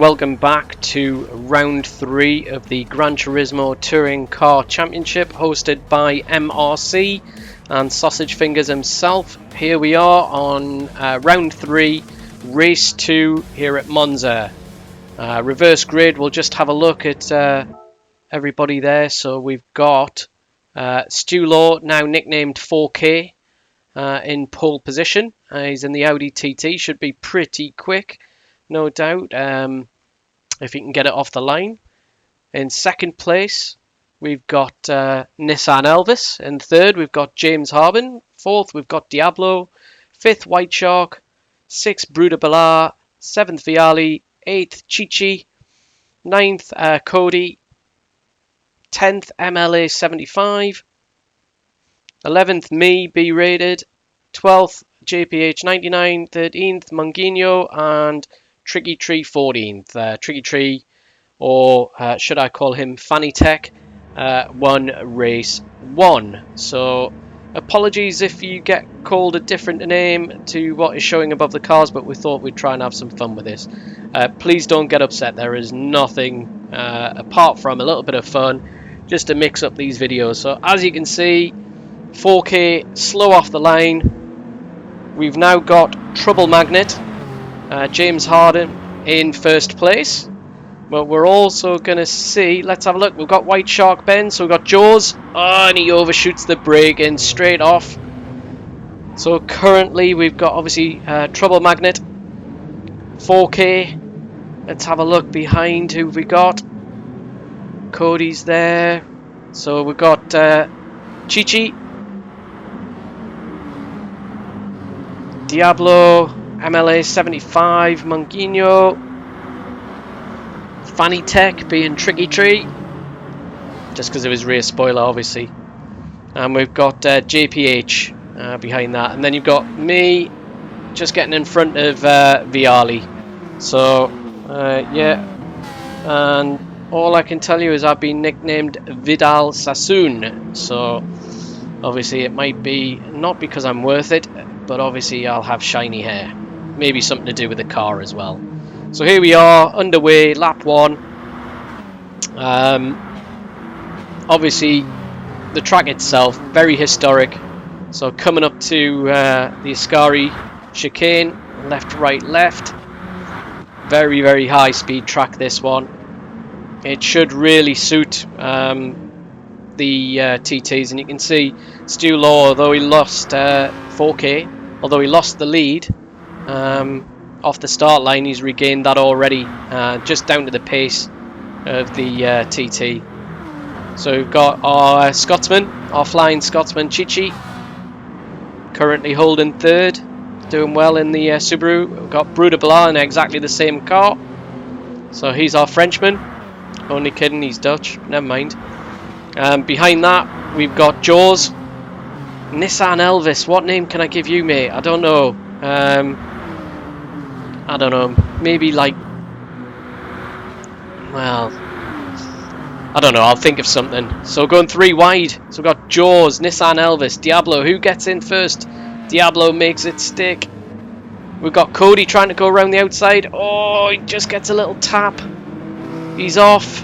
welcome back to round 3 of the Gran Turismo Touring Car Championship hosted by MRC and Sausage Fingers himself. Here we are on round 3, race 2 here at Monza. Reverse grid, we'll just have a look at everybody there. So we've got Stu Law, now nicknamed 4K, in pole position. He's in the Audi TT, should be pretty quick, no doubt, if he can get it off the line. In second place, we've got Nissan Elvis. In third, we've got James Harbin. Fourth, we've got Diablo. Fifth, White Shark. Sixth, Bruder Ballard. Seventh, Viali. Eighth, Chichi. Ninth, Cody. 10th, MLA 75. 11th, me, B rated. 12th, JPH 99. 13th, Mungino. And Tricky Tree 14th. Tricky Tree, or should I call him Fanny Tech, won race 1. So apologies if you get called a different name to what is showing above the cars, but we thought we'd try and have some fun with this. Please don't get upset. There is nothing apart from a little bit of fun just to mix up these videos. So as you can see, 4K slow off the line. We've now got Trouble Magnet, James Harden in first place. But we're also going to see, let's have a look, we've got White Shark Ben, so we've got Jaws, and he overshoots the brake and straight off. So currently we've got obviously Trouble Magnet, 4K. Let's have a look behind who we got. Cody's there. So we've got Chichi, Diablo, MLA 75, Mungino, Fanny Tech being Tricky Tree, just because of his rear spoiler obviously. And we've got JPH behind that. And then you've got me just getting in front of Viali. So, yeah. And all I can tell you is I've been nicknamed Vidal Sassoon. So, obviously it might be not because I'm worth it, but obviously I'll have shiny hair. Maybe something to do with the car as well. So here we are, underway, lap 1. Obviously, the track itself, very historic. So coming up to the Ascari chicane, left, right, left. Very, very high speed track, this one. It should really suit the TTs. And you can see Stu Law, although he lost 4K, although he lost the lead, off the start line, he's regained that already, just down to the pace of the TT. So we've got our Scotsman, our flying Scotsman Chichi, currently holding third, doing well in the Subaru. We've got Bruder Ballard in exactly the same car, so he's our Frenchman. Only kidding, he's Dutch, never mind. Behind that we've got Jaws, Nissan Elvis. What name can I give you, mate? I don't know. I don't know, maybe like, well, I don't know, I'll think of something. So going 3 wide, so we've got Jaws, Nissan Elvis, Diablo. Who gets in first? Diablo makes it stick. We've got Cody trying to go around the outside. Oh, he just gets a little tap. He's off.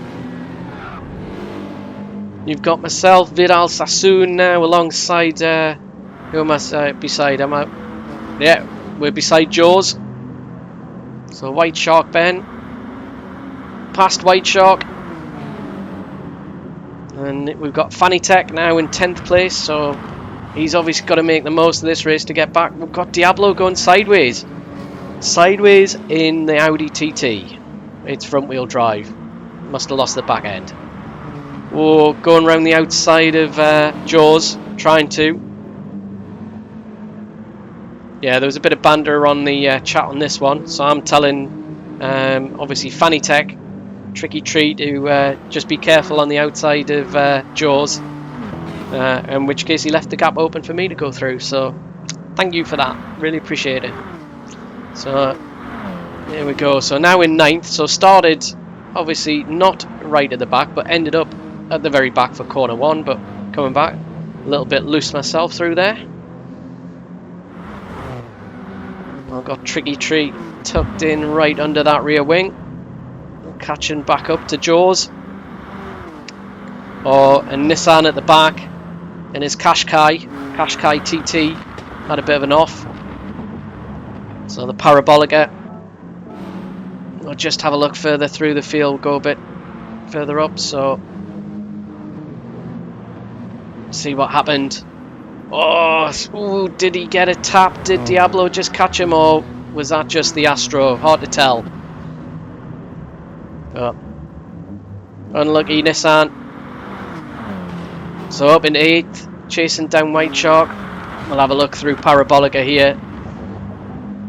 You've got myself, Vidal Sassoon now alongside, who am I beside? Yeah, we're beside Jaws. So White Shark Ben, past White Shark, and we've got Fanny Tech now in 10th place, so he's obviously got to make the most of this race to get back. We've got Diablo going sideways in the Audi TT. It's front wheel drive, must have lost the back end. Oh, going around the outside of Jaws, trying to. Yeah, there was a bit of banter on the chat on this one, so I'm telling obviously Fanny Tech, Tricky Tree, to just be careful on the outside of Jaws, in which case he left the gap open for me to go through, so thank you for that, really appreciate it. So here we go, so now in 9th, so started obviously not right at the back, but ended up at the very back for corner 1, but coming back a little bit loose myself through there. I've got Tricky Tree tucked in right under that rear wing. catching back up to Jaws. Or a Nissan at the back in his Qashqai TT had a bit of an off. So the Parabolica. We'll just have a look further through the field, go a bit further up, so see what happened. Oh, ooh, did he get a tap? Did Diablo just catch him, or was that just the Astro? Hard to tell. But unlucky Nissan. So up in 8th, chasing down White Shark. We'll have a look through Parabolica here.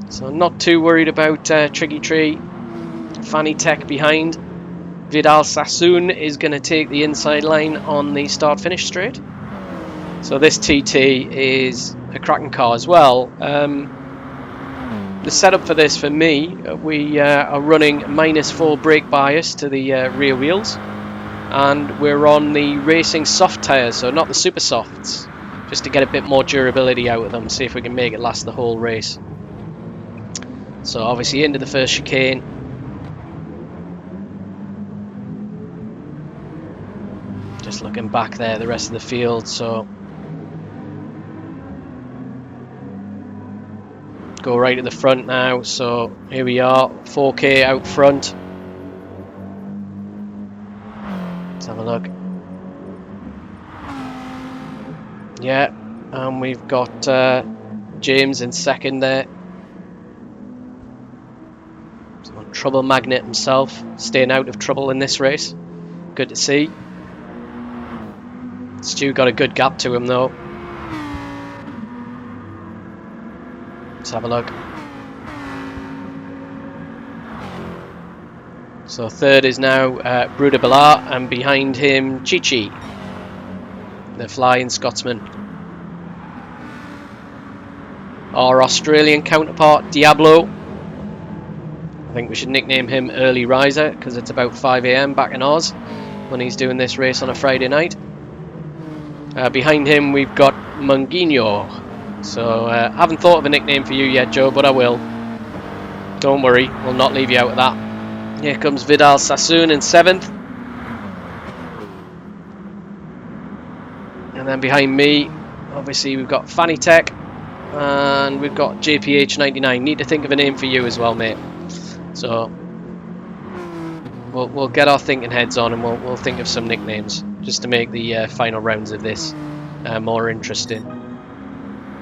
So not too worried about Tricky Tree. Fanny Tech behind. Vidal Sassoon is going to take the inside line on the start-finish straight. So this TT is a cracking car as well. The setup for this, for me, we are running -4 brake bias to the rear wheels, and we're on the racing soft tyres, so not the super softs, just to get a bit more durability out of them, see if we can make it last the whole race. So obviously into the first chicane. Just looking back there, the rest of the field, so go right to the front now. So here we are, 4K out front. Let's have a look. Yeah, and we've got James in second there. So Trouble Magnet himself, staying out of trouble in this race. Good to see. Stu got a good gap to him though. Let's have a look. So third is now Bruder Ballard, and behind him Chi-Chi, the Flying Scotsman. Our Australian counterpart Diablo. I think we should nickname him Early Riser because it's about 5 AM back in Oz when he's doing this race on a Friday night. Behind him we've got Munguinho. So I haven't thought of a nickname for you yet, Joe, but I will. Don't worry, we'll not leave you out of that. Here comes Vidal Sassoon in 7th. And then behind me, obviously we've got Fanny Tech and we've got JPH99. Need to think of a name for you as well, mate. So we'll get our thinking heads on and we'll think of some nicknames just to make the final rounds of this more interesting.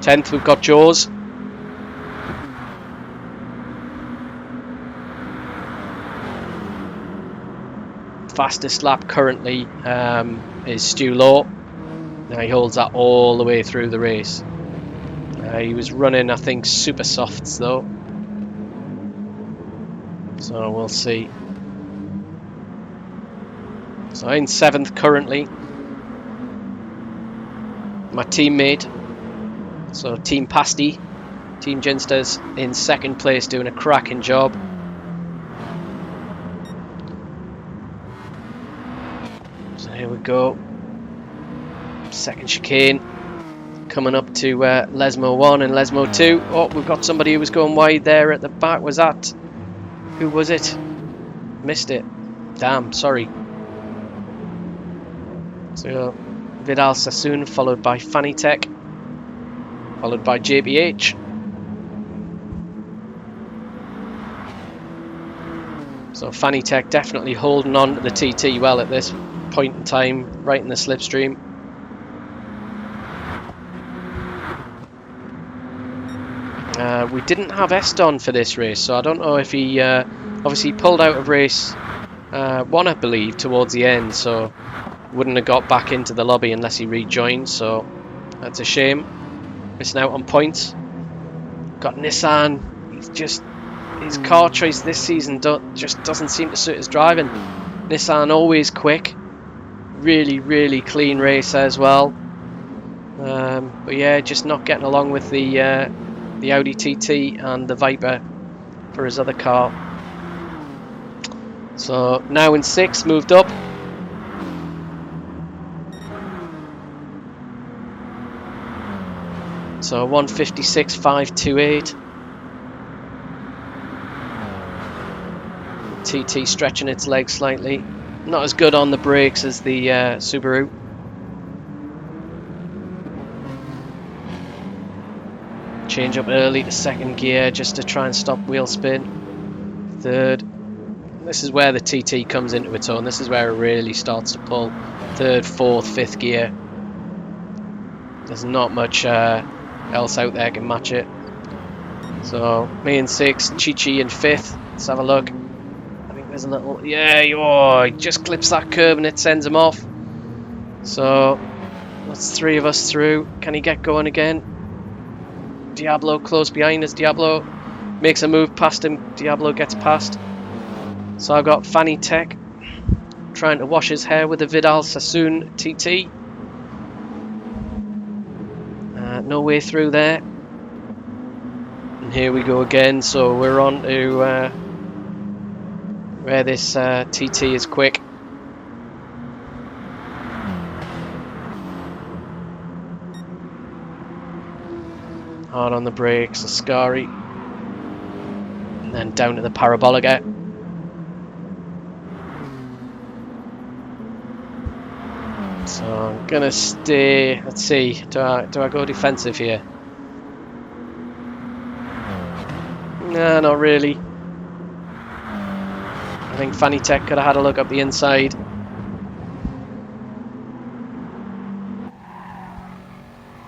10th we've got Jaws. Fastest lap currently is Stu Law. Now he holds that all the way through the race. He was running, I think, super softs though, so we'll see. So in 7th currently, my teammate, so Team Pasty, Team Ginsters in 2nd place, doing a cracking job. So here we go. 2nd chicane, coming up to Lesmo 1 and Lesmo 2. Oh, we've got somebody who was going wide there at the back. Was that? Who was it? Missed it. Damn, sorry. So Vidal Sassoon, followed by Fanny Tech, followed by JBH. So Fanny Tech definitely holding on to the TT well at this point in time, right in the slipstream. We didn't have Eston for this race, so I don't know if he obviously pulled out of race 1, I believe, towards the end, so wouldn't have got back into the lobby unless he rejoined, so that's a shame. Missing out on points. Got Nissan. His car choice this season just doesn't seem to suit his driving. Nissan always quick, really clean racer as well. But yeah, just not getting along with the Audi TT and the Viper for his other car. So now in 6th, moved up. So 156.528. TT stretching its legs slightly. Not as good on the brakes as the Subaru. Change up early to second gear just to try and stop wheel spin. Third. This is where the TT comes into its own. This is where it really starts to pull. Third, fourth, fifth gear. There's not much else out there can match it. So me in sixth, Chi-Chi in fifth. Let's have a look. I think there's a little... Yeah, he just clips that curb and it sends him off. So that's three of us through. Can he get going again? Diablo close behind us. Diablo makes a move past him. Diablo gets past. So I've got Fanny Tech trying to wash his hair with the Vidal Sassoon TT. No way through there. And here we go again. So we're on to where this TT is quick. Hard on the brakes, Ascari. And then down to the Parabolica. So I'm gonna stay. Let's see. Do I go defensive here? Nah, not really. I think Fanny Tech could have had a look up the inside.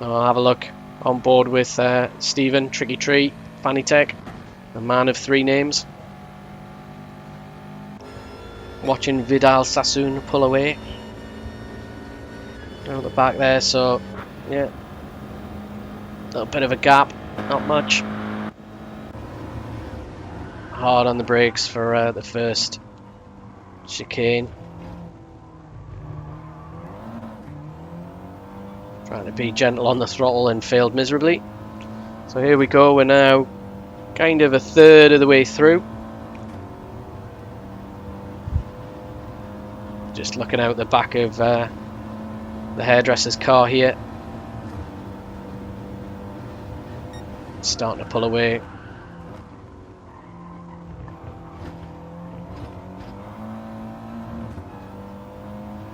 I'll have a look on board with Stephen, Tricky Tree, Fanny Tech, a man of three names. Watching Vidal Sassoon pull away. Down the back there, so yeah. A little bit of a gap, not much. Hard on the brakes for the first chicane. Trying to be gentle on the throttle and failed miserably. So here we go, we're now kind of a third of the way through. Just looking out the back of the hairdresser's car here. Starting to pull away.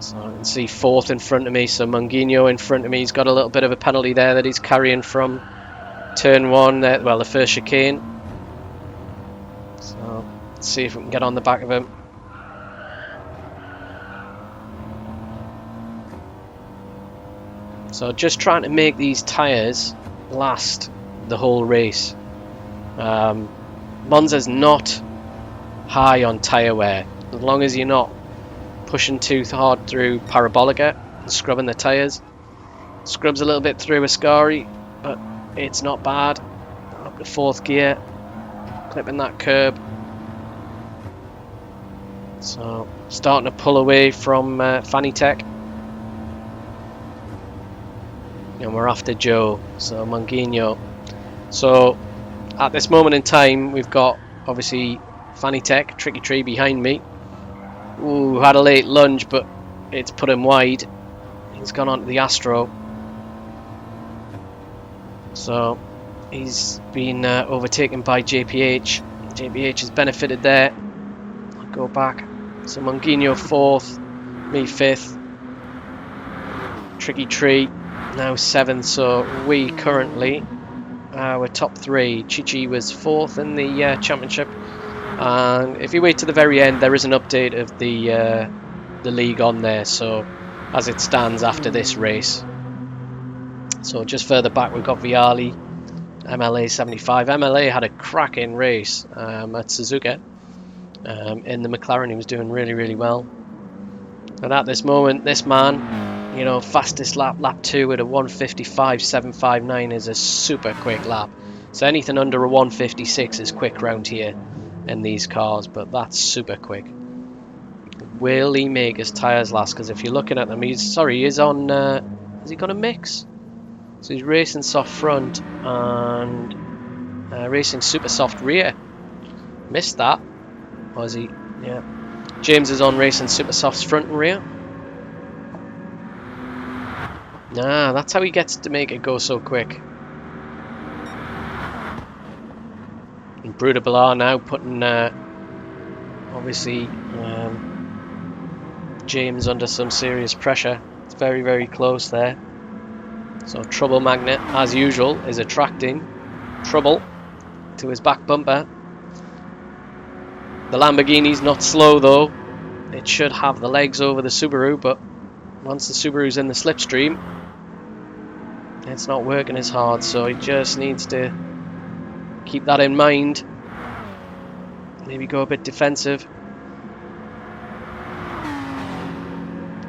So I can see fourth in front of me, so Munguinho in front of me. He's got a little bit of a penalty there that he's carrying from turn one, well, the first chicane. So let's see if we can get on the back of him. So just trying to make these tyres last the whole race. Monza's not high on tyre wear. As long as you're not pushing too hard through Parabolica and scrubbing the tyres. Scrubs a little bit through Ascari, but it's not bad. Up to fourth gear, clipping that curb. So starting to pull away from Fanny Tech. And we're after Joe, so Munguinho. So at this moment in time, we've got obviously Fanny Tech, Tricky Tree behind me. Ooh, had a late lunge, but it's put him wide. He's gone on to the Astro. So he's been overtaken by JPH. JPH has benefited there. I'll go back. So Munguinho fourth, me fifth. Tricky Tree now seventh, so we currently we're top three. Chi-Chi was fourth in the championship. And if you wait to the very end, there is an update of the league on there, so as it stands after this race. So just further back we've got Viali, MLA 75. MLA had a cracking race at Suzuka in the McLaren. He was doing really well. And at this moment, this man, you know, fastest lap 2 at a 1:55.759 is a super quick lap. So anything under a 1:56 is quick round here in these cars, but that's super quick. Will he make his tyres last? Because if you're looking at them, he's on has he got a mix? So he's racing soft front and racing super soft rear. Missed that. Or is he? Yeah. James is on racing super softs front and rear. Nah, that's how he gets to make it go so quick. And Bruder Ballard now putting Obviously, James under some serious pressure. It's very, very close there. So Trouble Magnet, as usual, is attracting trouble to his back bumper. The Lamborghini's not slow though. It should have the legs over the Subaru, but once the Subaru's in the slipstream, it's not working as hard, so he just needs to keep that in mind. Maybe go a bit defensive.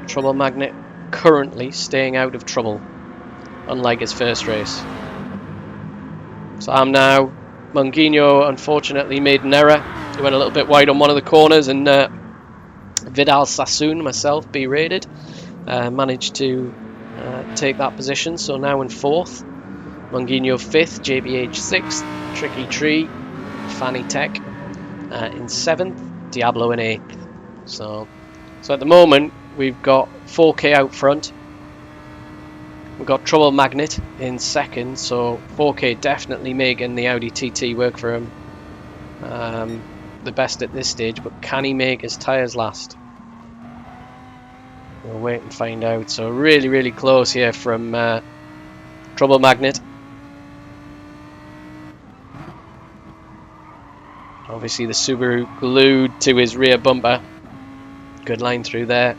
Trouble Magnet currently staying out of trouble, unlike his first race. So I'm now. Mungino unfortunately made an error. He went a little bit wide on one of the corners, and Vidal Sassoon, myself, berated. Managed to take that position, so now in 4th. Mungino 5th, JBH 6th, Tricky Tree, Fanny Tech in 7th, Diablo in 8th. So at the moment we've got 4K out front. We've got Trouble Magnet in 2nd, so 4K definitely making the Audi TT work for him. The best at this stage, but can he make his tyres last? We'll wait and find out. So really, really close here from Trouble Magnet. Obviously the Subaru glued to his rear bumper. Good line through there.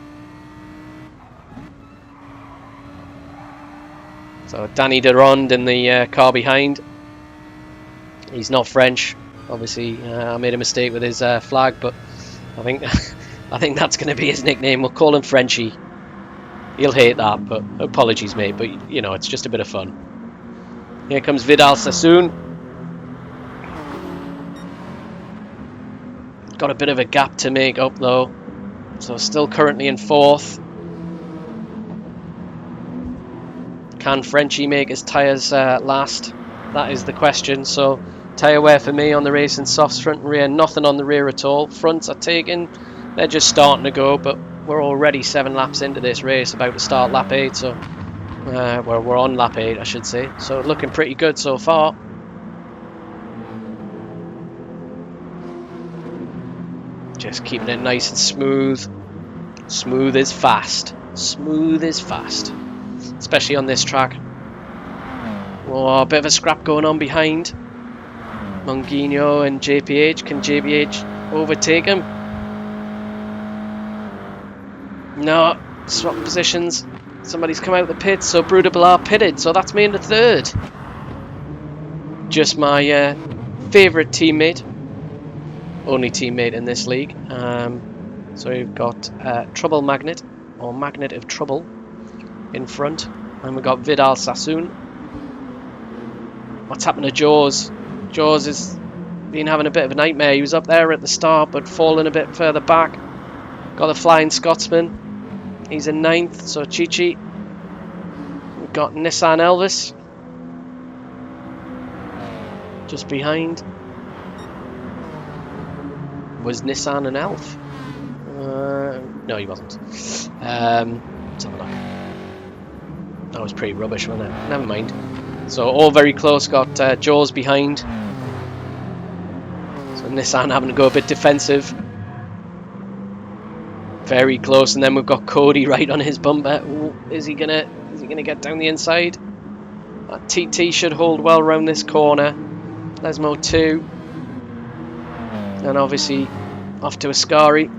So Danny Durand in the car behind. He's not French. Obviously, I made a mistake with his flag, but I think I think that's going to be his nickname. We'll call him Frenchie. He'll hate that, but apologies, mate. But you know, it's just a bit of fun. Here comes Vidal Sassoon. Got a bit of a gap to make up though, so still currently in 4th. Can Frenchie make his tyres last? That is the question. So tyre wear for me on the racing softs, front and rear, nothing on the rear at all. Fronts are taken, they're just starting to go, but we're already 7 laps into this race, about to start lap 8, so we're on lap 8 I should say, so looking pretty good so far. Just keeping it nice and smooth. Smooth is fast. Smooth is fast. Especially on this track. Oh, a bit of a scrap going on behind. Mungino and JPH. Can JPH overtake him? No. Swap positions. Somebody's come out of the pit, so Brudablar pitted. So that's me in the 3rd. Just my favourite teammate. Only teammate in this league. So we've got Trouble Magnet, or Magnet of Trouble, in front, and we've got Vidal Sassoon. What's happened to Jaws? Jaws has been having a bit of a nightmare. He was up there at the start, but falling a bit further back. Got the Flying Scotsman. He's in 9th, so Chichi. We've got Nissan Elvis just behind. Was Nissan an elf? No, he wasn't. Let's have a look. That was pretty rubbish, wasn't it? Never mind. So all very close. Got Jaws behind. So Nissan having to go a bit defensive. Very close, and then we've got Cody right on his bumper. Ooh, is he gonna get down the inside? That TT should hold well around this corner. Lesmo 2. And obviously off to Ascari.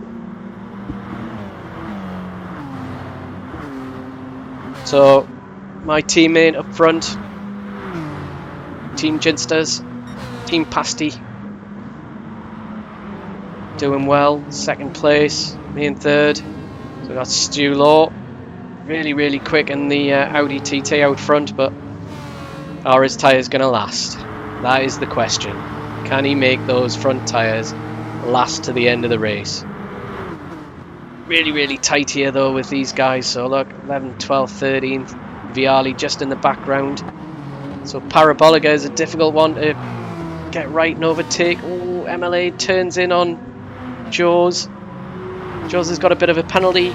So my teammate up front, Team Ginsters, Team Pasty, doing well. 2nd place, me in 3rd. So we got Stu Law, really, really quick in the Audi TT out front, but are his tyres going to last? That is the question. Can he make those front tyres last to the end of the race? Really, really tight here though with these guys. So look, 11th, 12th, 13th. Viali just in the background. So Parabolica is a difficult one to get right and overtake. Oh, MLA turns in on Jaws. Jaws has got a bit of a penalty.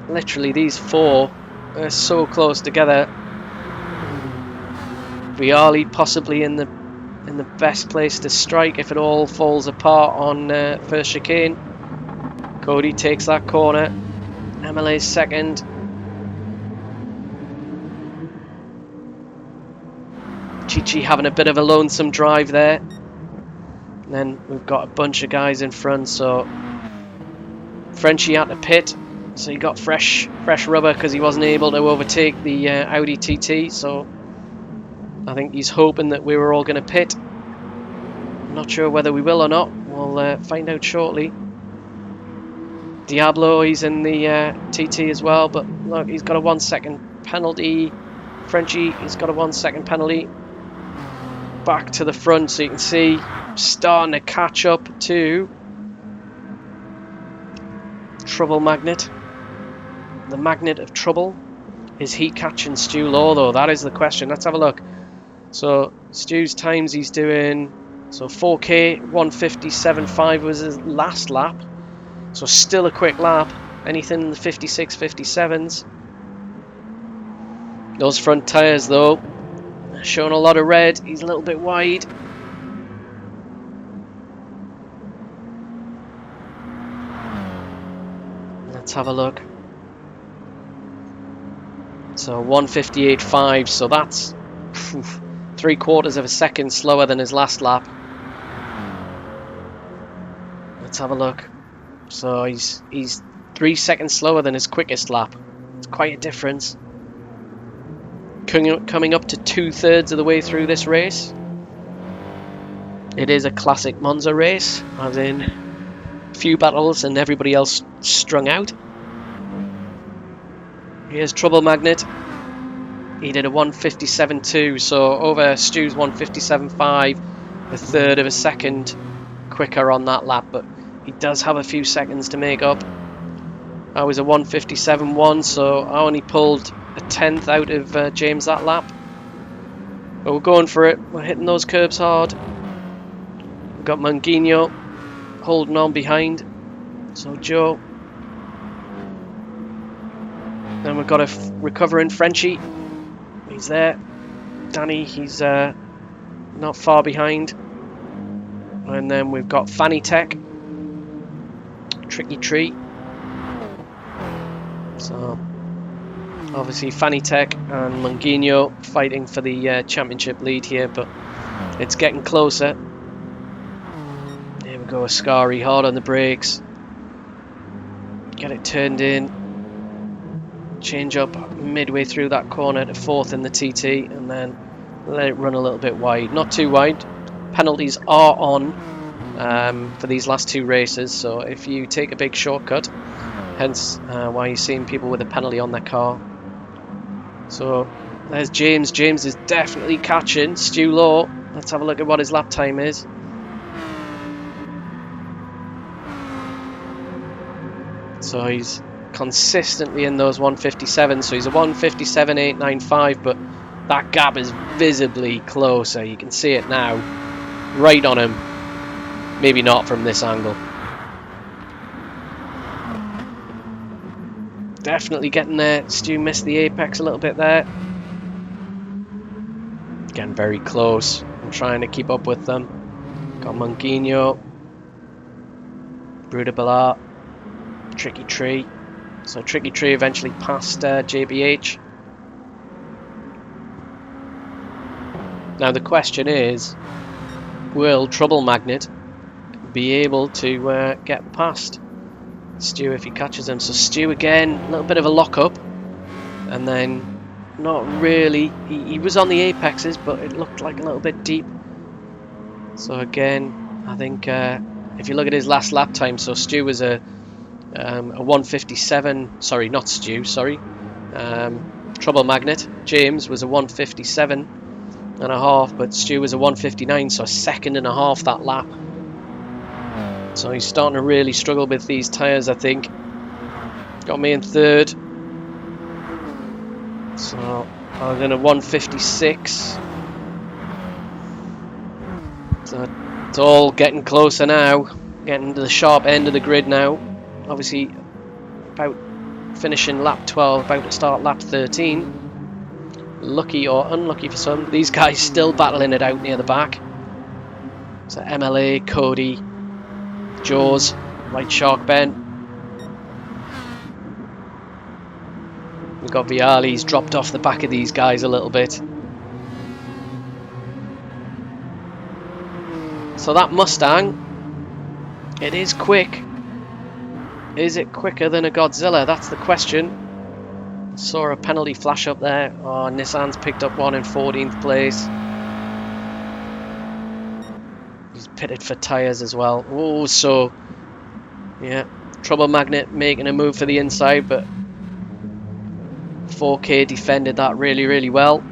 Literally these 4 are so close together. Viali possibly in the best place to strike if it all falls apart on first chicane. Cody takes that corner. MLA's second. Chichi having a bit of a lonesome drive there. And then we've got a bunch of guys in front, so Frenchie had to pit, so he got fresh rubber because he wasn't able to overtake the Audi TT, so I think he's hoping that we were all going to pit. I'm not sure whether we will or not. We'll find out shortly. Diablo, he's in the TT as well, but look, he's got a 1 second penalty. Frenchie, he's got a 1 second penalty. Back to the front, so you can see starting to catch up to Trouble Magnet. The magnet of trouble. Is he catching Stu Law though? That is the question. Let's have a look. So Stu's times he's doing, so 4K 157.5 was his last lap. So still a quick lap. Anything in the 56, 57s. Those front tyres though, showing a lot of red. He's a little bit wide. Let's have a look. So 158.5, so that's 3/4 of a second slower than his last lap. Let's have a look. So he's 3 seconds slower than his quickest lap. It's quite a difference. Coming up to 2/3 of the way through this race. It is a classic Monza race, as in a few battles and everybody else strung out. Here's Trouble Magnet. He did a 157.2, so over Stu's 157.5, a third of a second quicker on that lap, but he does have a few seconds to make up. I was a 157.1, so I only pulled a 10th out of James that lap. But we're going for it. We're hitting those curbs hard. We've got Manguinho holding on behind. So Joe. Then we've got a recovering Frenchie. He's there. Danny, he's not far behind. And then we've got Fanny Tech. Tricky Tree. So obviously Fanny Tech and Manguinho fighting for the championship lead here, but it's getting closer. Here we go, Ascari hard on the brakes. Get it turned in. Change up midway through that corner to 4th in the TT, and then let it run a little bit wide. Not too wide. Penalties are on for these last two races, so if you take a big shortcut, hence why you're seeing people with a penalty on their car. So there's James. James is definitely catching Stu Law. Let's have a look at what his lap time is. So he's consistently in those 157, so he's a 157.895, but that gap is visibly closer. You can see it now, right on him. Maybe not from this angle. Definitely getting there. Stu missed the apex a little bit there. Getting very close. I'm trying to keep up with them. Got Manguinho, Bruder Ballard, Tricky Tree. So Tricky Tree eventually passed JBH. Now the question is, will Trouble Magnet be able to get past Stu if he catches him? So Stu again, a little bit of a lock-up, and then not really. He was on the apexes, but it looked like a little bit deep. So again, I think if you look at his last lap time, so Stu was a 157, sorry, not Stu, sorry, Trouble Magnet. James was a 157.5, but Stu was a 159, so a second and a half that lap. So he's starting to really struggle with these tyres, I think. Got me in 3rd. So I was in a 156. So it's all getting closer now. Getting to the sharp end of the grid now. Obviously about finishing lap 12, about to start lap 13. Lucky or unlucky for some. These guys still battling it out near the back. So MLA, Cody, Jaws, White Shark Ben. We've got Viali's dropped off the back of these guys a little bit. So that Mustang, it is quick. Is it quicker than a Godzilla? That's the question. Saw a penalty flash up there. Oh, Nissan's picked up one in 14th place. He's pitted for tyres as well. Oh, so yeah, Trouble Magnet making a move for the inside, but 4K defended that really, really well.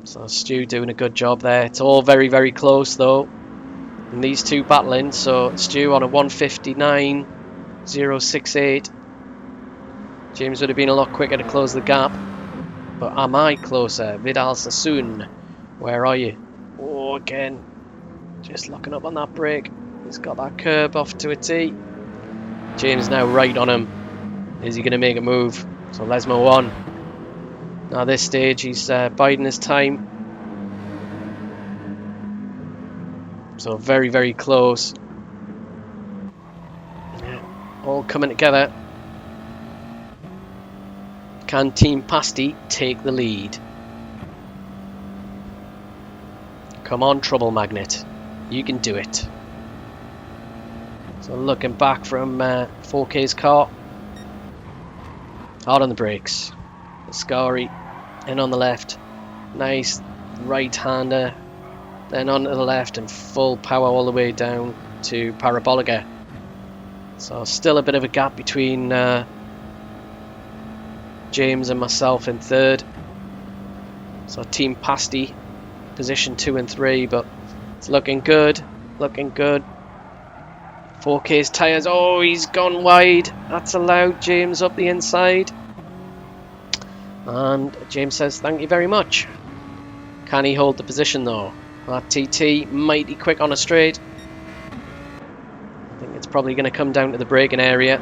So Stu doing a good job there. It's all very, very close though. And these two battling. So Stu on a 1:59.068. James would have been a lot quicker to close the gap. But am I closer? Vidal Sassoon, where are you? Oh, again, just locking up on that brake. He's got that curb off to a T. James now right on him. Is he going to make a move? So Lesmo on. Now this stage he's biding his time. So very, very close. Yeah, all coming together. Can Team Pasty take the lead? Come on, Trouble Magnet. You can do it. So looking back from 4K's car. Hard on the brakes. Ascari in on the left. Nice right-hander. Then on to the left and full power all the way down to Parabolica. So still a bit of a gap between James and myself in third. So Team Pasty, position 2 and 3, but it's looking good, looking good. 4K's tyres, oh, he's gone wide. That's allowed James up the inside. And James says, thank you very much. Can he hold the position though? That TT, mighty quick on a straight. I think it's probably going to come down to the braking area.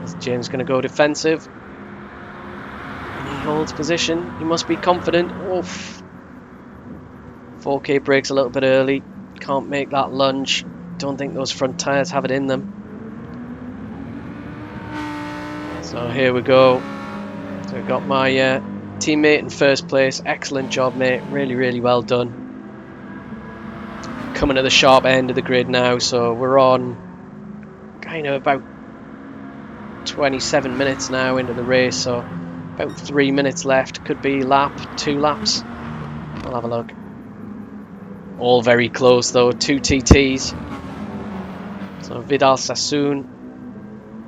Is James going to go defensive? And he holds position. He must be confident. Oof. 4K brakes a little bit early. Can't make that lunge. Don't think those front tyres have it in them. So here we go. So I've got my teammate in first place. Excellent job, mate. Really, really well done. Coming to the sharp end of the grid now, so we're on kind of about 27 minutes now into the race, so about 3 minutes left. Could be lap, 2 laps. I'll have a look. All very close though, 2 TTs. So Vidal Sassoon.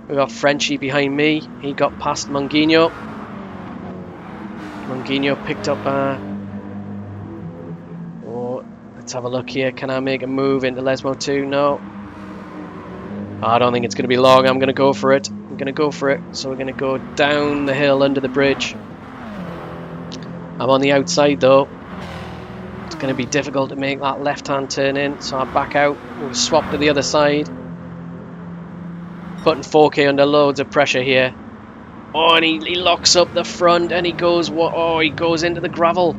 We got Frenchie behind me. He got past Monguinho. Monguinho picked up oh, let's have a look here. Can I make a move into Lesmo 2? No. I don't think it's going to be long. I'm going to go for it. I'm going to go for it. So we're going to go down the hill under the bridge. I'm on the outside though. It's going to be difficult to make that left-hand turn in. So I back out. We'll swap to the other side. Putting 4K under loads of pressure here. Oh, and he locks up the front and he goes, oh, he goes into the gravel.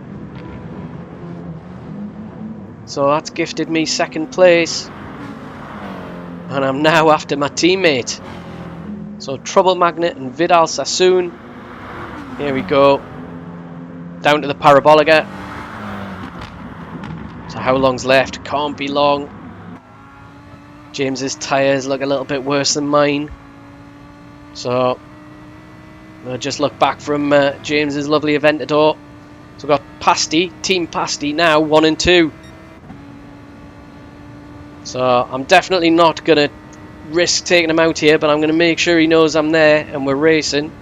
So that's gifted me second place. And I'm now after my teammate. So Trouble Magnet and Vidal Sassoon. Here we go. Down to the Parabolica. So how long's left? Can't be long. James's tyres look a little bit worse than mine. So I'll just look back from James's lovely Aventador. So we've got Pasty, Team Pasty now 1 and 2. So I'm definitely not going to risk taking him out here, but I'm going to make sure he knows I'm there and we're racing.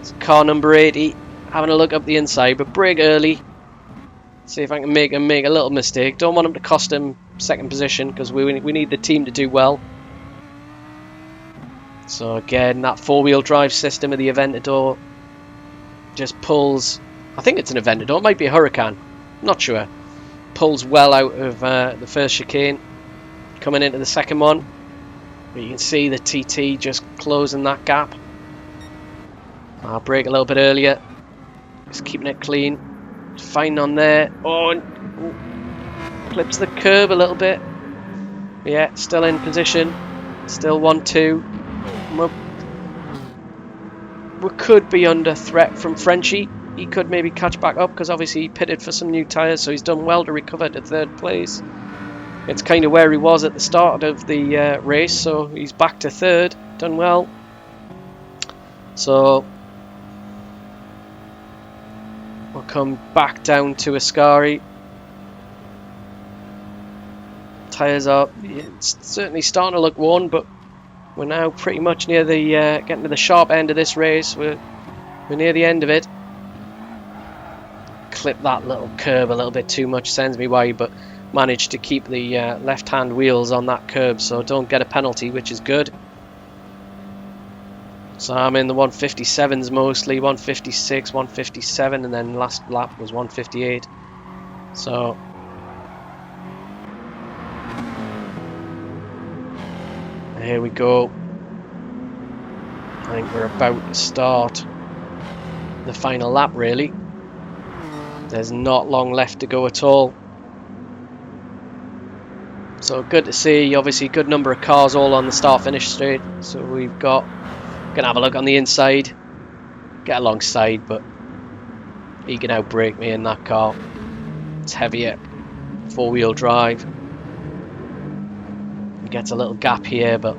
It's car number 80, having a look up the inside, but brake early. See if I can make him make a little mistake. Don't want him to cost him second position because we need the team to do well. So again, that 4-wheel drive system of the Aventador just pulls. I think it's an Aventador, it might be a Huracan, not sure. Pulls well out of the first chicane. Coming into the second one. But you can see the TT just closing that gap. I'll brake a little bit earlier. Just keeping it clean. Fine on there. Oh, and clips the curb a little bit. Yeah, still in position. Still 1-2. We could be under threat from Frenchie. He could maybe catch back up because obviously he pitted for some new tyres, so he's done well to recover to 3rd place. It's kind of where he was at the start of the race, so he's back to 3rd. Done well. So we'll come back down to Ascari. Tyres are it's certainly starting to look worn, but we're now pretty much near the getting to the sharp end of this race. We're near the end of it. Clip that little curb a little bit too much, sends me wide, but managed to keep the left-hand wheels on that curb, so don't get a penalty, which is good. So I'm in the 157s mostly, 156, 157, and then last lap was 158. So here we go. I think we're about to start the final lap, really. There's not long left to go at all. So good to see, obviously good number of cars all on the start-finish straight. So we've got, gonna have a look on the inside, get alongside, but he can outbrake me in that car. It's heavier, 4-wheel drive. He gets a little gap here, but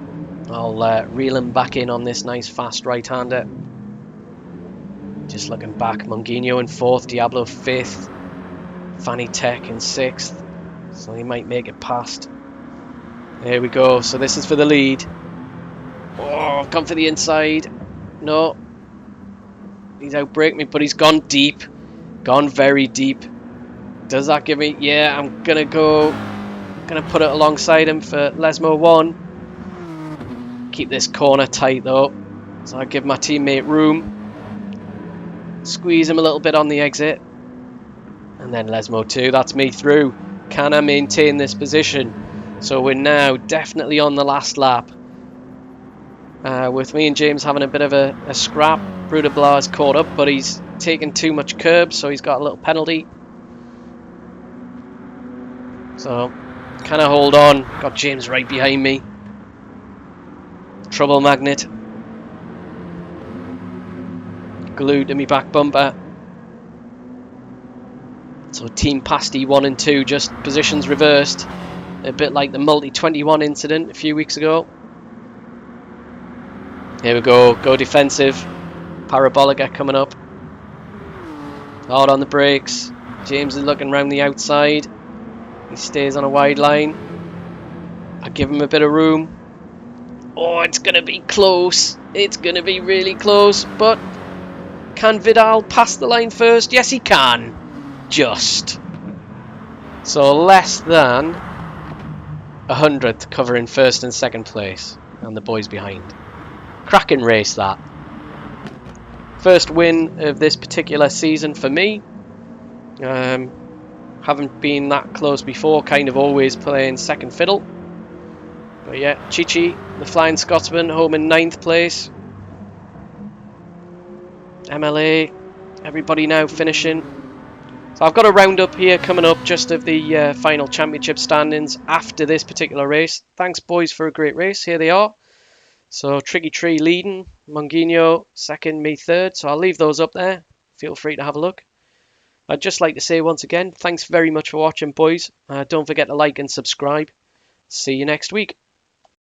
I'll reel him back in on this nice fast right-hander. Just looking back, Monguinho in 4th, Diablo 5th, Fanny Tech in 6th, so he might make it past. There we go, so this is for the lead. Oh, I've gone for the inside. No. He's outbraked me, but he's gone deep. Gone very deep. Does that give me... Yeah, I'm going to put it alongside him for Lesmo 1. Keep this corner tight though, so I give my teammate room. Squeeze him a little bit on the exit. And then Lesmo 2, that's me through. Can I maintain this position? So we're now definitely on the last lap. With me and James having a bit of a scrap. Brudeblas caught up, but he's taken too much curb, so he's got a little penalty. So, can I hold on? Got James right behind me. Trouble magnet. Glued to me back bumper. So Team Pasty 1 and 2, just positions reversed. A bit like the multi-21 incident a few weeks ago. Here we go, go defensive. Parabolica coming up. Hard on the brakes. James is looking round the outside. He stays on a wide line. I give him a bit of room. Oh, it's going to be close. It's going to be really close, but can Vidal pass the line first? Yes, he can. Just. So less than 100th covering 1st and 2nd place, and the boys behind. Cracking race that. First win of this particular season for me. Haven't been that close before, kind of always playing second fiddle. But yeah, Chichi, the Flying Scotsman, home in 9th place. MLA, everybody now finishing. So I've got a roundup here coming up just of the final championship standings after this particular race. Thanks boys for a great race, here they are. So Tricky Tree leading, Monguinho 2nd, me 3rd, so I'll leave those up there. Feel free to have a look. I'd just like to say once again, thanks very much for watching boys. Don't forget to like and subscribe. See you next week.